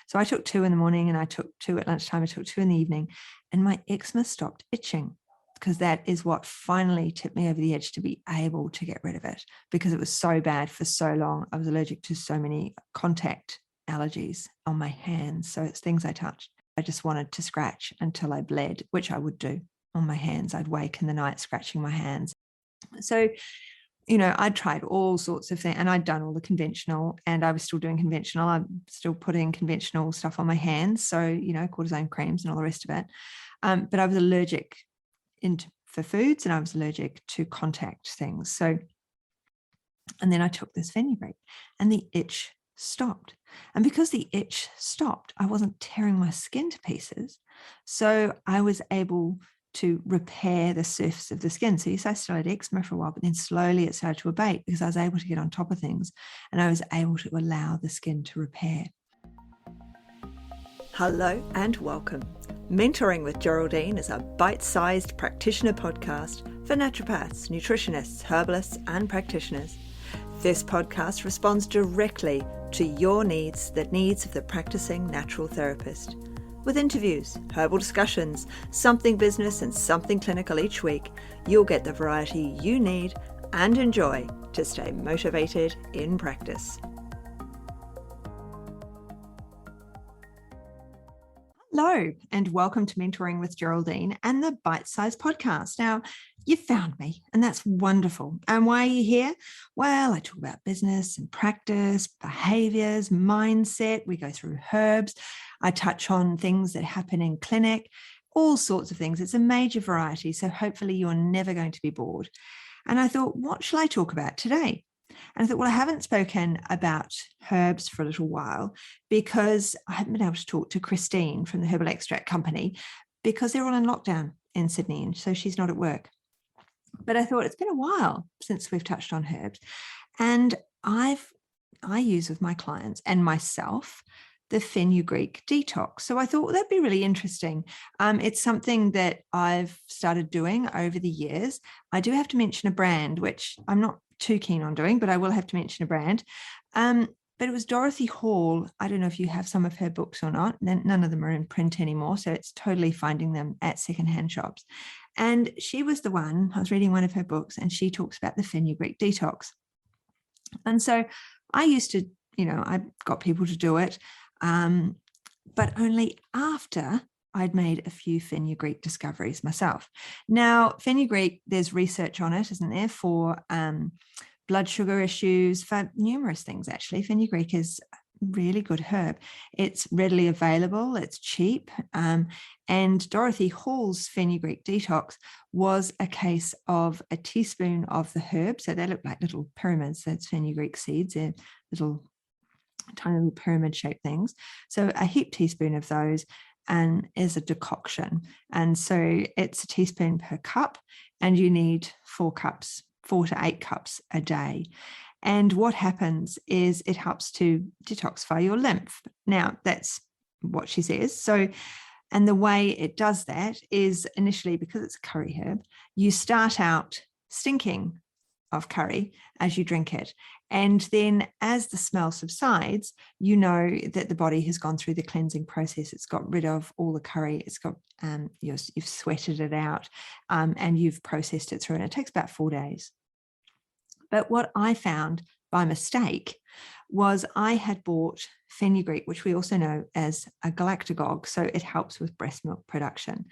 So I took 2 in the morning and I took 2 at lunchtime. I took 2 in the evening, and my eczema stopped itching, because that is what finally tipped me over the edge to be able to get rid of it, because it was so bad for so long. I was allergic to so many contact allergies on my hands. So it's things I touched. I just wanted to scratch until I bled, which I would do on my hands. I'd wake in the night scratching my hands. So, I'd tried all sorts of things, and I'd done all the conventional, and I was still doing conventional. I'm still putting conventional stuff on my hands. So, cortisone creams and all the rest of it. But I was allergic for foods, and I was allergic to contact things. So, and then I took this Fenugreek, and the itch stopped. And because the itch stopped, I wasn't tearing my skin to pieces. So I was able to repair the surface of the skin. So yes, I still had eczema for a while, but then slowly it started to abate because I was able to get on top of things, and I was able to allow the skin to repair. Hello and welcome. Mentoring with Geraldine is a bite-sized practitioner podcast for naturopaths, nutritionists, herbalists, and practitioners. This podcast responds directly to your needs, the needs of the practicing natural therapist. With interviews, herbal discussions, something business and something clinical each week, you'll get the variety you need and enjoy to stay motivated in practice. Hello, and welcome to Mentoring with Geraldine and the Bite Size Podcast. Now, you found me, and that's wonderful. And why are you here? Well, I talk about business and practice, behaviors, mindset. We go through herbs. I touch on things that happen in clinic, all sorts of things. It's a major variety, so hopefully you're never going to be bored. And I thought, what shall I talk about today? And I thought, well, I haven't spoken about herbs for a little while because I haven't been able to talk to Christine from the Herbal Extract Company because they're all in lockdown in Sydney, and so she's not at work. But I thought it's been a while since we've touched on herbs, and I use with my clients and myself the Fenugreek detox. So I thought, well, that'd be really interesting. It's something that I've started doing over the years. I do have to mention a brand, which I'm not too keen on doing, but I will have to mention a brand. But it was Dorothy Hall. I don't know if you have some of her books or not. None of them are in print anymore, so it's totally finding them at secondhand shops. And she was the one, I was reading one of her books, and she talks about the Fenugreek detox. And so I used to, I got people to do it, but only after I'd made a few Fenugreek discoveries myself. Now, Fenugreek, there's research on it, isn't there, for blood sugar issues, for numerous things, actually. Fenugreek is a really good herb. It's readily available, it's cheap. And Dorothy Hall's Fenugreek detox was a case of a teaspoon of the herb. So they look like little pyramids. That's Fenugreek seeds. They're little tiny little pyramid shaped things. So a heaped teaspoon of those and is a decoction. And so it's a teaspoon per cup, and you need 4 to 8 cups a day. And what happens is it helps to detoxify your lymph. Now, that's what she says. So, and the way it does that is initially, because it's a curry herb, you start out stinking of curry as you drink it. And then as the smell subsides, you know that the body has gone through the cleansing process. It's got rid of all the curry. It's got, you've sweated it out, and you've processed it through. And it takes about 4 days. But what I found by mistake was I had bought Fenugreek, which we also know as a galactagogue. So it helps with breast milk production.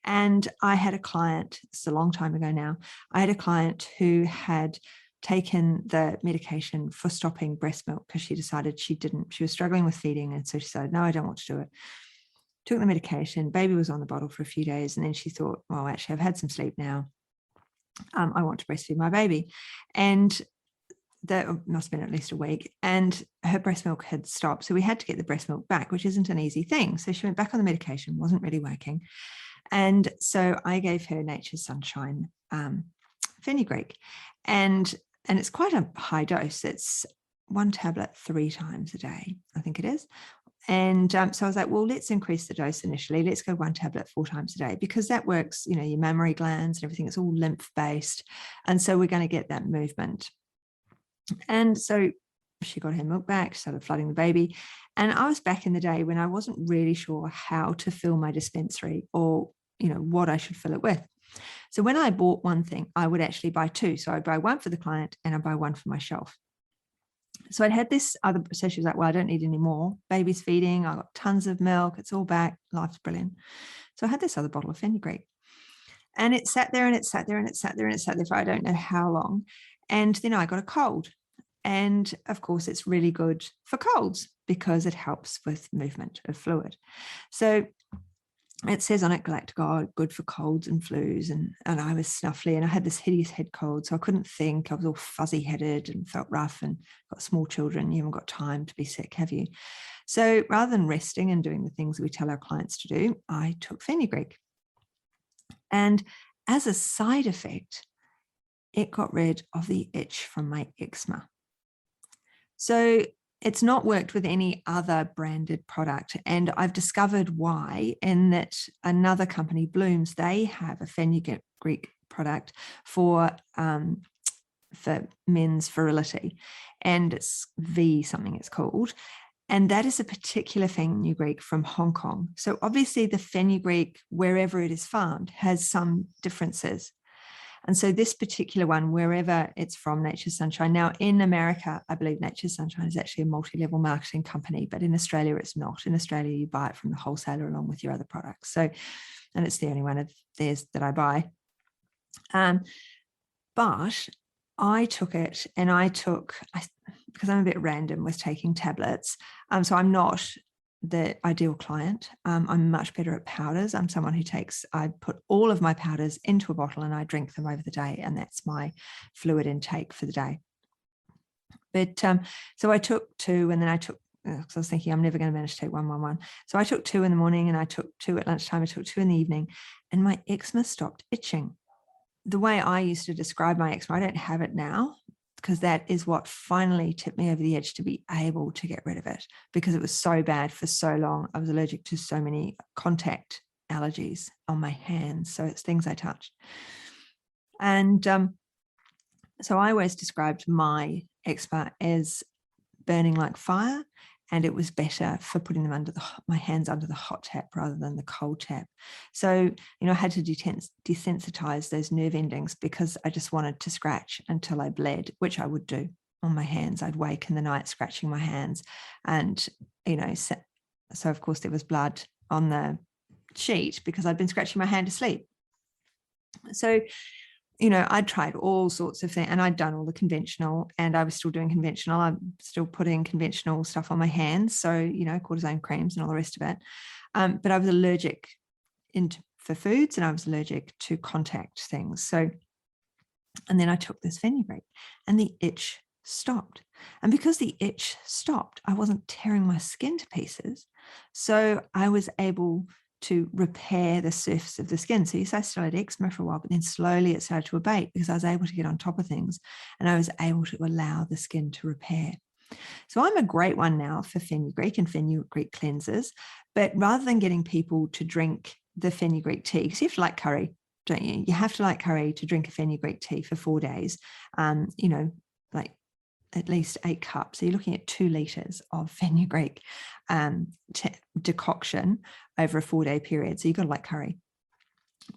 And I had a client, it's a long time ago now, I had a client who had taken the medication for stopping breast milk because she decided she was struggling with feeding. And so she decided, no, I don't want to do it. Took the medication, baby was on the bottle for a few days. And then she thought, well, actually, I've had some sleep now. I want to breastfeed my baby. And that must have been at least a week, and her breast milk had stopped. So we had to get the breast milk back, which isn't an easy thing. So she went back on the medication, wasn't really working. And so I gave her Nature's Sunshine Fenugreek. And it's quite a high dose. It's 1 tablet 3 times a day, I think it is. And so I was like, well, let's increase the dose initially. Let's go 1 tablet 4 times a day, because that works, your mammary glands and everything. It's all lymph based. And so we're going to get that movement. And so she got her milk back, started flooding the baby. And I was back in the day when I wasn't really sure how to fill my dispensary or, what I should fill it with. So when I bought one thing, I would actually buy two. So I'd buy one for the client and I'd buy one for myself. So I'd had this other, so she was like, well, I don't need any more. Baby's feeding. I got tons of milk. It's all back. Life's brilliant. So I had this other bottle of Fenugreek. And it sat there and it sat there and it sat there and it sat there for I don't know how long. And then I got a cold. And of course, it's really good for colds because it helps with movement of fluid. So it says on it, Galactic, good for colds and flus. And I was snuffly and I had this hideous head cold. So I couldn't think. I was all fuzzy headed and felt rough and got small children. You haven't got time to be sick, have you? So rather than resting and doing the things that we tell our clients to do, I took Fenugreek. And as a side effect, it got rid of the itch from my eczema. So it's not worked with any other branded product. And I've discovered why, in that another company, Bloom's, they have a Fenugreek product for men's virility. And it's something it's called. And that is a particular Fenugreek from Hong Kong. So obviously the Fenugreek, wherever it is found, has some differences. And so this particular one, wherever it's from, Nature's Sunshine. Now in America, I believe Nature's Sunshine is actually a multi-level marketing company, but in Australia, it's not. In Australia, you buy it from the wholesaler along with your other products. So, and it's the only one of theirs that I buy. But I took it and because I'm a bit random with taking tablets. So I'm not the ideal client. I'm much better at powders. I'm someone I put all of my powders into a bottle and I drink them over the day. And that's my fluid intake for the day. But so I took two and then I took, because I was thinking I'm never going to manage to take one. So I took two in the morning and I took two at lunchtime. I took two in the evening and my eczema stopped itching. The way I used to describe my eczema, I don't have it now, because that is what finally tipped me over the edge to be able to get rid of it, because it was so bad for so long. I was allergic to so many contact allergies on my hands. So it's things I touched. And so I always described my eczema as burning like fire. And it was better for putting them my hands under the hot tap rather than the cold tap. So, I had to desensitize those nerve endings because I just wanted to scratch until I bled, which I would do on my hands. I'd wake in the night scratching my hands. And, so of course there was blood on the sheet because I'd been scratching my hand to sleep. So, I'd tried all sorts of things and I'd done all the conventional and I was still doing conventional. I'm still putting conventional stuff on my hands. So, cortisone creams and all the rest of it. But I was allergic for foods and I was allergic to contact things. So, and then I took this Fenugreek and the itch stopped. And because the itch stopped, I wasn't tearing my skin to pieces. So I was able to repair the surface of the skin. So yes, I still had eczema for a while, but then slowly it started to abate because I was able to get on top of things and I was able to allow the skin to repair. So I'm a great one now for Fenugreek and Fenugreek cleansers, but rather than getting people to drink the Fenugreek tea, because you have to like curry, don't you? You have to like curry to drink a Fenugreek tea for 4 days, like at least 8 cups. So you're looking at 2 liters of Fenugreek decoction over a 4-day period. So you've got to like curry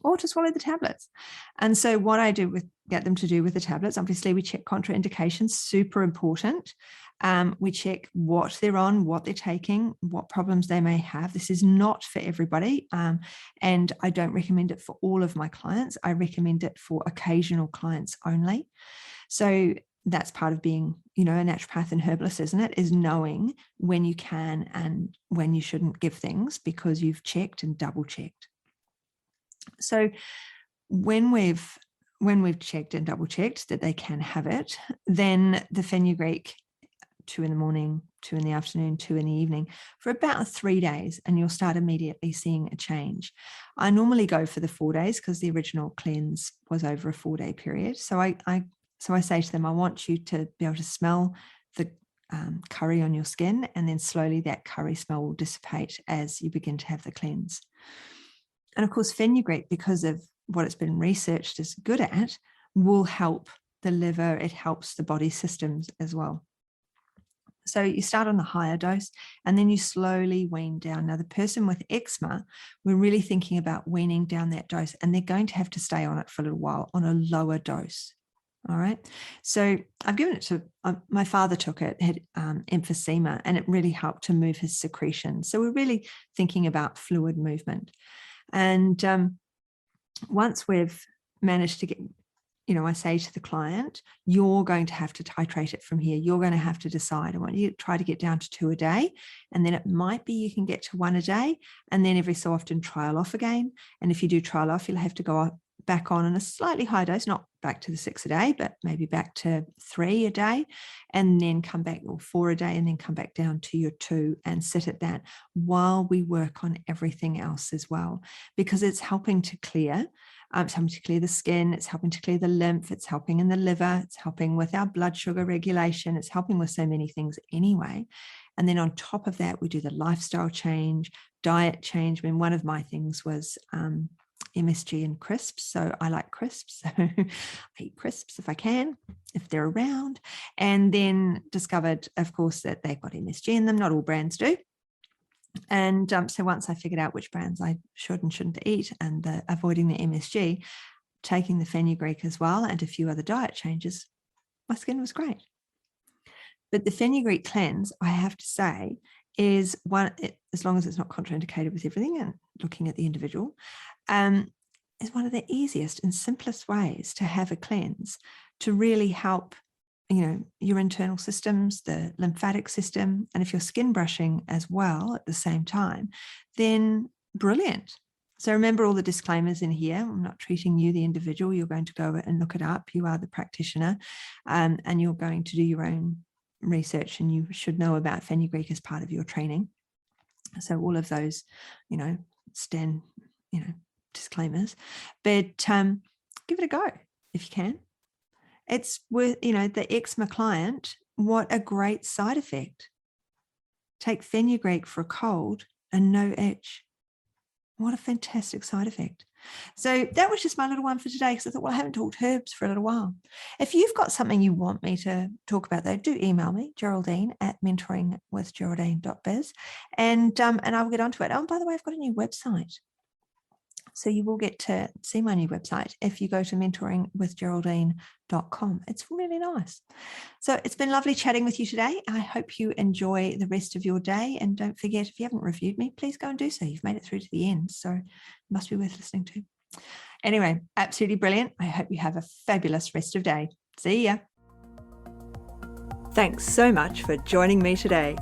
or to swallow the tablets. And so what I get them to do with the tablets, obviously we check contraindications, super important. We check what they're on, what they're taking, what problems they may have. This is not for everybody. And I don't recommend it for all of my clients. I recommend it for occasional clients only. So that's part of being, a naturopath and herbalist, isn't it? Is knowing when you can and when you shouldn't give things because you've checked and double checked. So when we've checked and double checked that they can have it, then the Fenugreek, 2 in the morning, 2 in the afternoon, 2 in the evening for about 3 days, and you'll start immediately seeing a change. I normally go for the 4 days because the original cleanse was over a 4-day period. So I say to them, I want you to be able to smell the curry on your skin, and then slowly that curry smell will dissipate as you begin to have the cleanse. And of course, Fenugreek, because of what it's been researched is good at, will help the liver. It helps the body systems as well. So you start on the higher dose and then you slowly wean down. Now, the person with eczema, we're really thinking about weaning down that dose, and they're going to have to stay on it for a little while on a lower dose. All right. So I've given it to my father, took it, had emphysema, and it really helped to move his secretions. So we're really thinking about fluid movement. And once we've managed to get, I say to the client, you're going to have to titrate it from here. You're going to have to decide. I want you to try to get down to 2 a day. And then it might be you can get to 1 a day. And then every so often trial off again. And if you do trial off, you'll have to go back on a slightly higher dose, not back to the 6 a day, but maybe back to 3 a day, and then come back, or 4 a day, and then come back down to your 2 and sit at that while we work on everything else as well, because it's helping to clear. It's helping to clear the skin, it's helping to clear the lymph, it's helping in the liver, it's helping with our blood sugar regulation, it's helping with so many things anyway. And then on top of that, we do the lifestyle change, diet change. I mean, one of my things was MSG and crisps. So I like crisps. So I eat crisps if I can, if they're around. And then discovered, of course, that they've got MSG in them. Not all brands do. And so once I figured out which brands I should and shouldn't eat, and avoiding the MSG, taking the fenugreek as well, and a few other diet changes, my skin was great. But the fenugreek cleanse, I have to say, is one, as long as it's not contraindicated with everything and looking at the individual, is one of the easiest and simplest ways to have a cleanse to really help your internal systems, the lymphatic system. And if you're skin brushing as well at the same time, then brilliant. So remember all the disclaimers in here. I'm not treating you, the individual. You're going to go and look it up. You are the practitioner, and you're going to do your own research, and you should know about fenugreek as part of your training. So all of those, stand, disclaimers, but give it a go if you can. It's with, the eczema client, what a great side effect. Take fenugreek for a cold and no itch. What a fantastic side effect. So that was just my little one for today, because I thought, well, I haven't talked herbs for a little while. If you've got something you want me to talk about, though, do email me, Geraldine at mentoringwithgeraldine.biz, and I will get onto it. Oh, and by the way, I've got a new website. So you will get to see my new website if you go to mentoringwithgeraldine.com. It's really nice. So it's been lovely chatting with you today. I hope you enjoy the rest of your day. And don't forget, if you haven't reviewed me, please go and do so. You've made it through to the end, so it must be worth listening to. Anyway, absolutely brilliant. I hope you have a fabulous rest of day. See ya. Thanks so much for joining me today.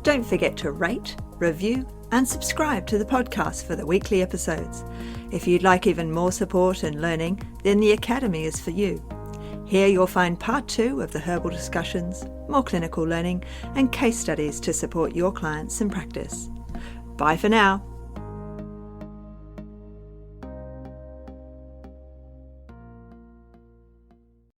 Don't forget to rate, review, and subscribe to the podcast for the weekly episodes. If you'd like even more support and learning, then the Academy is for you. Here you'll find part 2 of the herbal discussions, more clinical learning, and case studies to support your clients in practice. Bye for now.